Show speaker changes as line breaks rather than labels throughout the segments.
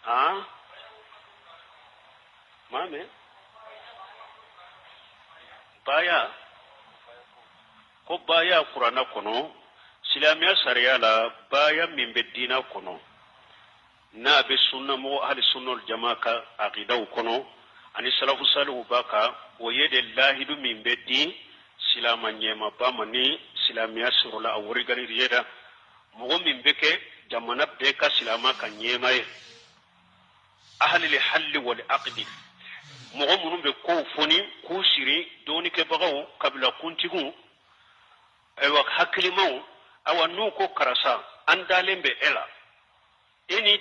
ah mame baya ko baya qur'ana kono silamiya sariya la baya min be dina kono na be sunna mo ahli sunnal jamaa ka aqidaw kono ani salafu salihu baka o yede lahidu min be di silama nyema bamani silamiya surula awri gari yeda mo min be ke jamana be ka silama ka nyema ye ahli li halli wal aqdi mo munum be ko foni ko shiri doni ke bagaw kabla kuntigu aywa haklimaw awannu ko karasa andalembe ela ini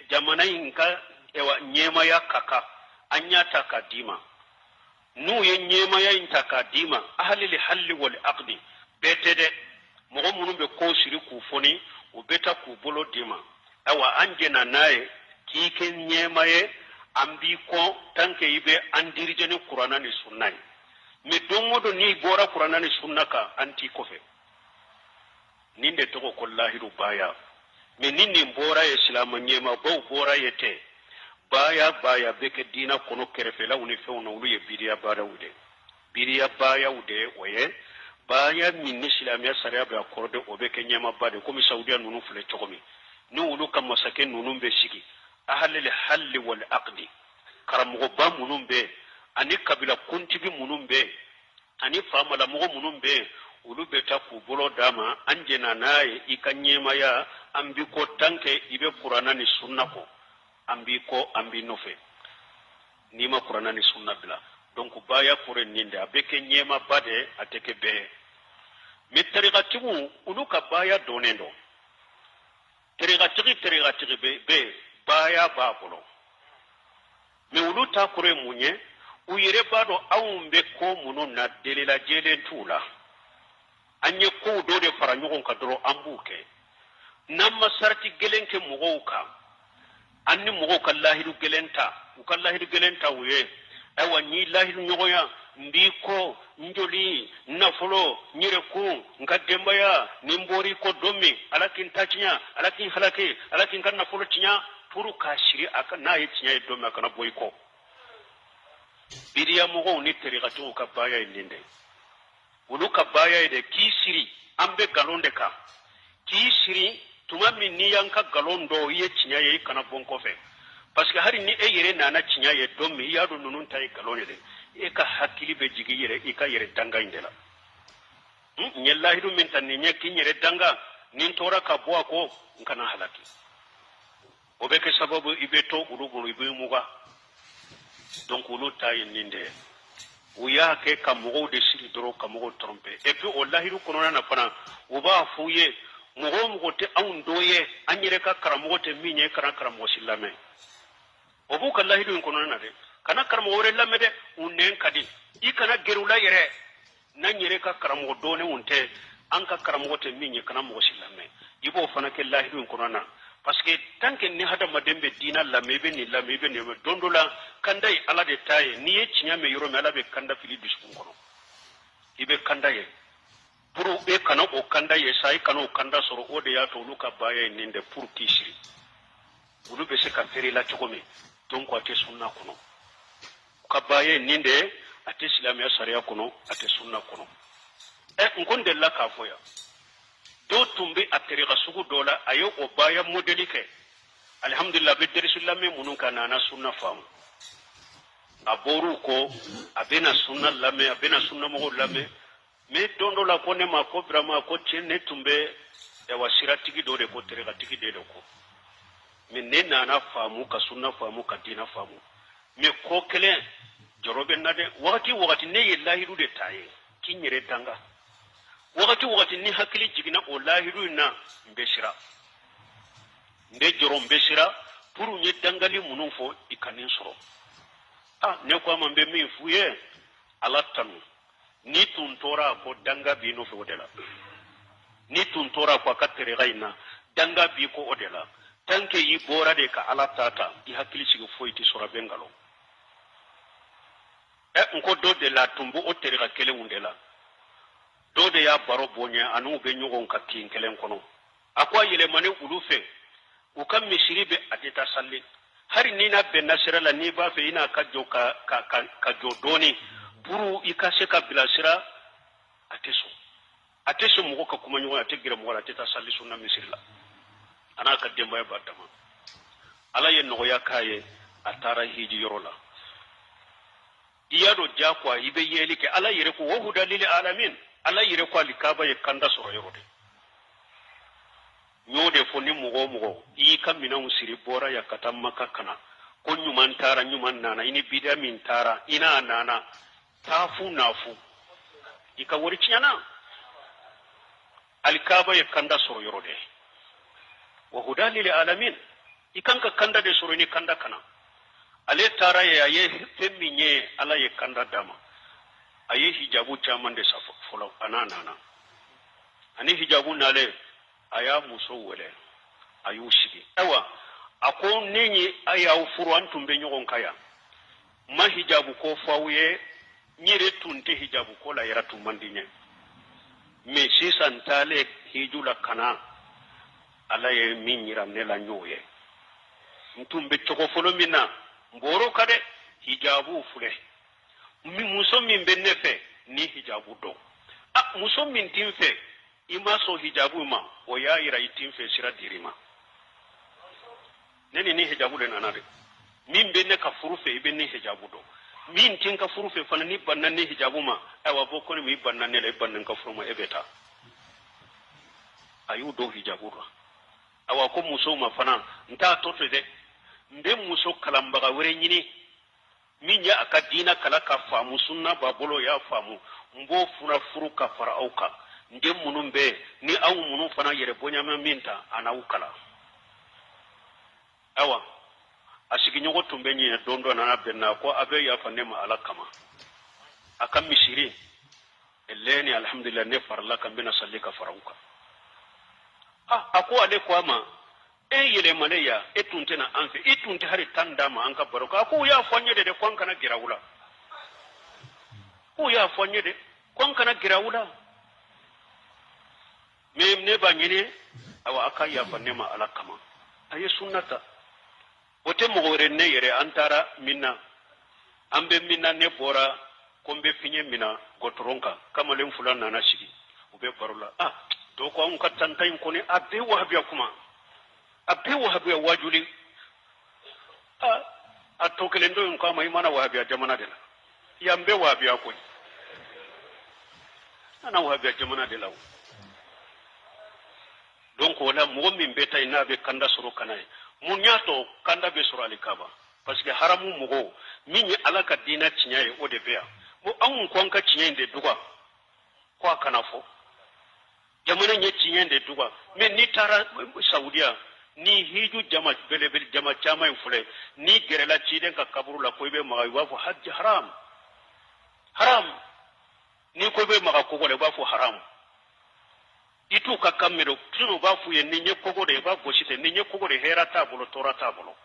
jamana inka ewa nyema ya kaka anyata kadima nu ye nyema ya inta kadima ahli li halli wal aqdi betede mo munum be ko shiri ku foni o beta ku bolo dima awa anjena naye kike nyema ye ambi ko tanke ibe andirije ni qur'ana ni sunna mi dongodo ni bora qur'ana ni sunna ka anti kofe ninde to ko lahiru baya mi ninni bora islam nyema bo bora yete baya beke dina kono kerefela uni fewno ulu ye bidiya baya ude oye baya min islamia sariya ba korde obeke nyema bade ko mi saudiya nunu fule tokomi ni ulu kam masake nunu be sigi ahli halli wal aqdi karamugo ba munum be ani kabila kuntibi munum be ani famala mugo munum be ulu beta ku bolo dama anjena naye ikanyema ya ambi ko tanke ibe qur'ana ni sunna ko ambi nofe nima qur'ana ni sunna bila donc baya kore ninde abeke nyema bade ateke be mi tariqatibu ulu ka baya donendo tariqati be baya babolo me ulu ta kure munye uyere bado awumbe ko munu na delela jelen tula anye ko do de fara nyogon ka doro ambuke namma sarti gelenke mugoka anni mugoka lahidu gelenta uye awa ni lahidu nyogoya ndiko njoli nafolo nyireku nkadembaya nimbori ko domi alakin tachinya alakin halake alakin kan nafolo chinya puru kashiri aka na yichinya domi aka na boyko bidiya mugo ni tariqatu ka baya indinde ulu ka baya de kisiri ambe galonde ka kisiri tuma min ni yanka galondo ye chinya ye kana bonko fe parce que hari ni e yere nana chinya ye domi ya do nunun tay galonde de e ka hakili be jigi yere e ka yere danga indela nyallahidu min tan ni nyaki yere danga nin tora ka bo ko kana halaki obeke sababu ibeto urugulu ibe muga donc ulu tay ninde uya ke kamugo de siri doro kamugo trompe et puis wallahi kono na fana uba fuye mugo te aundoye anyere ka karamugo te minye karamugo silame obu kallahi du kono na de kana karamugo re lamede unnen kadi ikana gerula yere nanyere ka karamugo done unte anka karamugo te minye karamugo silame ibo fana ke lahi du kono na parce que tant que ni hada madembe dina lamebe ni dondola kandai ala de taye ni e chinya me yoro me ala be kanda fili biskun kono ibe kanda ye puru be kana o kanda ye sai kana o kanda soro o de ya to luka baye ninde pour kishiri ulu be se ka feri la chokome donc ate sunna kono ka baye ninde ate islamiya sharia kono ate sunna kono nkonde la ka foya do tumbe atiriga sugu dola ayo o baya modeli ke alhamdulillah be derisullah me munun kana na sunna famu aboru ko abena sunna lame abena sunna mo lame me dondo la kone ma ko brama ko chenne tumbe e wasira tigi do de ko tiriga tigi de ko me ne na famu ka sunna famu ka dina famu me ko kele jorobe nade wakati ne yillahi du de taye kinyere tanga wakati ni hakili jigina o lahiru na mbeshira nde joro mbeshira puru nye dangali munufo ikanin soro ne kwa mambe mi fuye alatanu ni tuntora ko danga bi no fe odela ni tuntora ko katere gaina danga bi ko odela tanke yi bora de ka alatata di hakili sigi foiti sora bengalo nko do de la tumbu o tere ka kele undela do de ya baro bonya anu be nyugon ka kin kelen kono akwa yele mane ulufe u ka misiri be a tɛ taa salli hari ni na bɛnna sira la n'i b'a fɛ i n'a ka jɔ ka jɔ dɔɔni pour i ka se ka bilasira a tɛ sɔn a tɛ sɔn mɔgɔ ka kuma ɲɔgɔn a tɛ gɛrɛ mɔgɔ la a tɛ taa salli sunna misiri la a n'a ka denbaya b'a dama ala ye nɔgɔya k'a ye a taara hiji yɔrɔ la i y'a dɔn jakwa i bɛ yeli kɛ ala yɛrɛ ko wahuda lil alamin ala yɛrɛ ko alikaba ye kanda sɔrɔ yɔrɔ de y'o de fɔ ni mɔgɔ o mɔgɔ i y'i ka minɛnw siri bɔra ya ka taa maka kana ko ɲuman taara ɲuman nana i ni bidaa min taara i n'a nana taa fu n'a fu i ka wari tiɲɛna alikaba ye kanda sɔrɔ yɔrɔ de wahuda lil alamin i kan ka kanda de sɔrɔ ni kanda kana ale taara ye a ye fɛn min ye ala ye kanda d'a ma a ye hijabu caman de sa fɔlɔ a n'a nana ani hijabu nalen a y'a muso wele a y'u sigi ayiwa a ko ne ye a y'aw furu an tun bɛ ɲɔgɔn kan yan ma hijabu ko fɔ aw ye n yɛrɛ tun tɛ hijabu ko la yɛrɛ tun man di n ye mais sisan n taalen hiju la ka na ala ye min yira ne la n y'o ye n tun bɛ cogo fɔlɔ min na n bɔr'o kan dɛ hijabu filɛ muso min bɛ ne fɛ ni hijabu dɔn muso min t'i n fɛ i ma sɔn hijabu ma o y'a yira i t'i n fɛ sira dir'i ma ne ni hijabu de nana de min bɛ ne ka furu fɛ i bɛ ni hijabu dɔn min t'i n ka furu fɛ fana ni banna ni hijabu ma ayiwa bɔ ko ni i banna ne la i banna n ka furu ma e bɛ taa a y'u dɔn hijabu la ayiwa ko musow ma fana n t'a tɔ to dɛ n bɛ muso kalanbaga wɛrɛ ɲini min ye a ka diina kala ka faamu sunna b'a bolo y'a faamu n b'o furu ka fara aw kan n den minnu bɛ ni aw minnu fana yɛrɛ bonyama min ta a n'aw kala ayiwa a sigiɲɔgɔn tun bɛ ɲinɛ don dɔ nana bɛnna ko a bɛ yafa ne ma ala kama a ka misiri lɛni alhamdulillah ne farala kan bɛna salli ka fara aw kan a ko ale ko a ma e yɛlɛmalen ya e tun tɛna an fɛ i tun tɛ hali tan d'a ma an ka baro kan a ko u y'a fɔ an ye de ko an kana gɛrɛ aw la ko u y'a fɔ an ye de ko an kana gɛrɛ aw la mais ne b'a ɲini awa a ka yafa ne ma ala kama a ye sunna ta o tɛ mɔgɔ wɛrɛ ne yɛrɛ an taara min na an bɛ min na ne bɔra ko n bɛ fiɲɛ min na gɔtɔrɔn kan kamalen fila nana sigi u bɛ baro la dɔw ko anw ka tanta in kɔni a bɛɛ wahabiya kuma a bɛɛ wahabiya wajuli a tɔ kelen dɔ in ko a ma i mana wahabiya jamana de la yan bɛɛ wahabiya koyi ana wahabiya jamana de la o donc wala mɔgɔ min bɛ taa n'a bɛ kanda sɔrɔ kana ye mun y'a tɔ kanda bɛ sɔrɔ alikaba parce que haramu mɔgɔw min ye ala ka diinɛ tiɲɛ ye o de bɛ yan bon anw ko an ka tiɲɛ in de duga ko a kana fɔ jamana in ye tiɲɛ de duga mais n'i taara saudiya ni hiju jama belebele jama caman in filɛ n'i gɛrɛla ciden ka kaburu la ko i bɛ maga i b'a fɔ hajj haram n'i ko i bɛ maga kogo la i b'a fɔ haram i t'u ka kan mɛn tunu b'a f'u ye nin ye kogo de i b'a gosi ten nin ye kogo de hɛrɛ t'a bolo tɔɔrɔ t'a bolo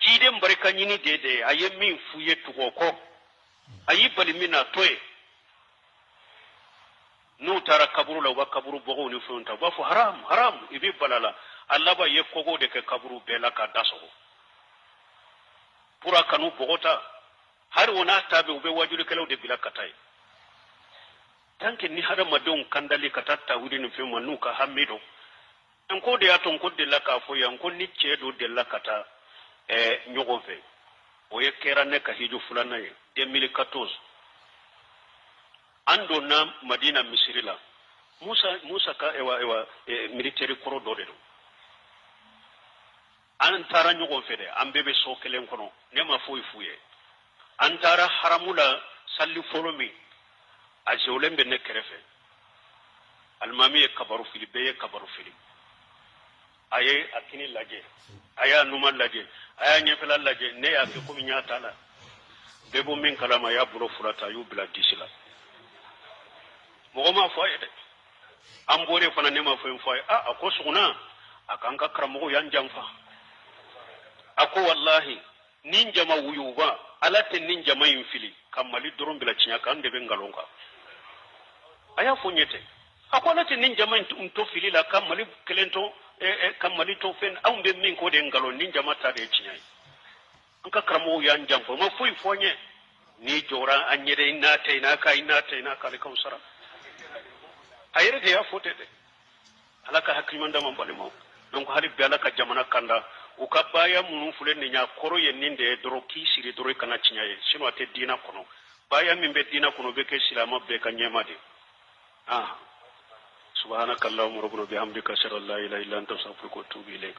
ciden barika ɲini de a ye min f'u ye tugu o kɔ a y'i bali min na to ye n'u taara kaburu la u ka kaburu bɔgɔw ni fɛnw ta u b'a fɔ haram i bɛ bala la a laban ye kogo de kɛ kaburu bɛɛ la k'a da sɔgɔ pour a kanu bɔgɔ ta hari o n'a ta bɛ u bɛ wajulikɛlaw de bila ka taa ye tant que ni hadamadenw kandali ka taa tawhidi ni fɛn ma n'u ka hami dɔn n ko de y'a to n ko delila k'a fɔ yan ko ni cɛ dɔ delila ka taa ɲɔgɔn fɛ o ye kɛra ne ka hiju filanan ye 2014 an donna madina misiri la musa ka military kɔrɔ dɔ de don an taara ɲɔgɔn fɛ dɛ an bɛɛ bɛ so kelen kɔnɔ ne ma foyi f'u ye an taara haramu la salli fɔlɔ min a jɛwlen bɛ ne kɛrɛfɛ alimami ye kabaru fili bɛɛ ye kabaru fili a ye a kini lajɛ a y'a numan lajɛ a y'a ɲɛfɛla lajɛ ne y'a kɛ komi n y'a ta la bɛɛ bɔ min kalama a y'a bolo fura ta a y'u bila disi la mɔgɔ m'a fɔ a ye dɛ an bɔre fana ne ma fɛn fɔ a ye a ko suguna a k'an ka karamɔgɔw y'an janfa a ko walahi nin jama wuyuba ala tɛ nin jama in fili ka mali dɔrɔn bila tiɲɛ kan de bɛ nkalon kan a y'a fɔ n ye ten a ko ala tɛ nin jama in to fili la ka mali kelen to kamali to fen aw be min ko de ngalo ni jamata de tinyai nka karamo ya njamfo ma fuyi fonye ni jora anyere ina ina ka kausara ayere de ya fote de alaka hakimanda man bale mo donc hali be alaka jamana kanda o ka baya munu fulen ni nya koro ye ninde doro ki siri doro kana tinyaye sino ate dina kono baya min be dina kono be ke silama be ka nyema de subhanakallahumma rabbana bihamdika ashhadu an la ilaha illa anta astaghfiruka wa atubu ilayk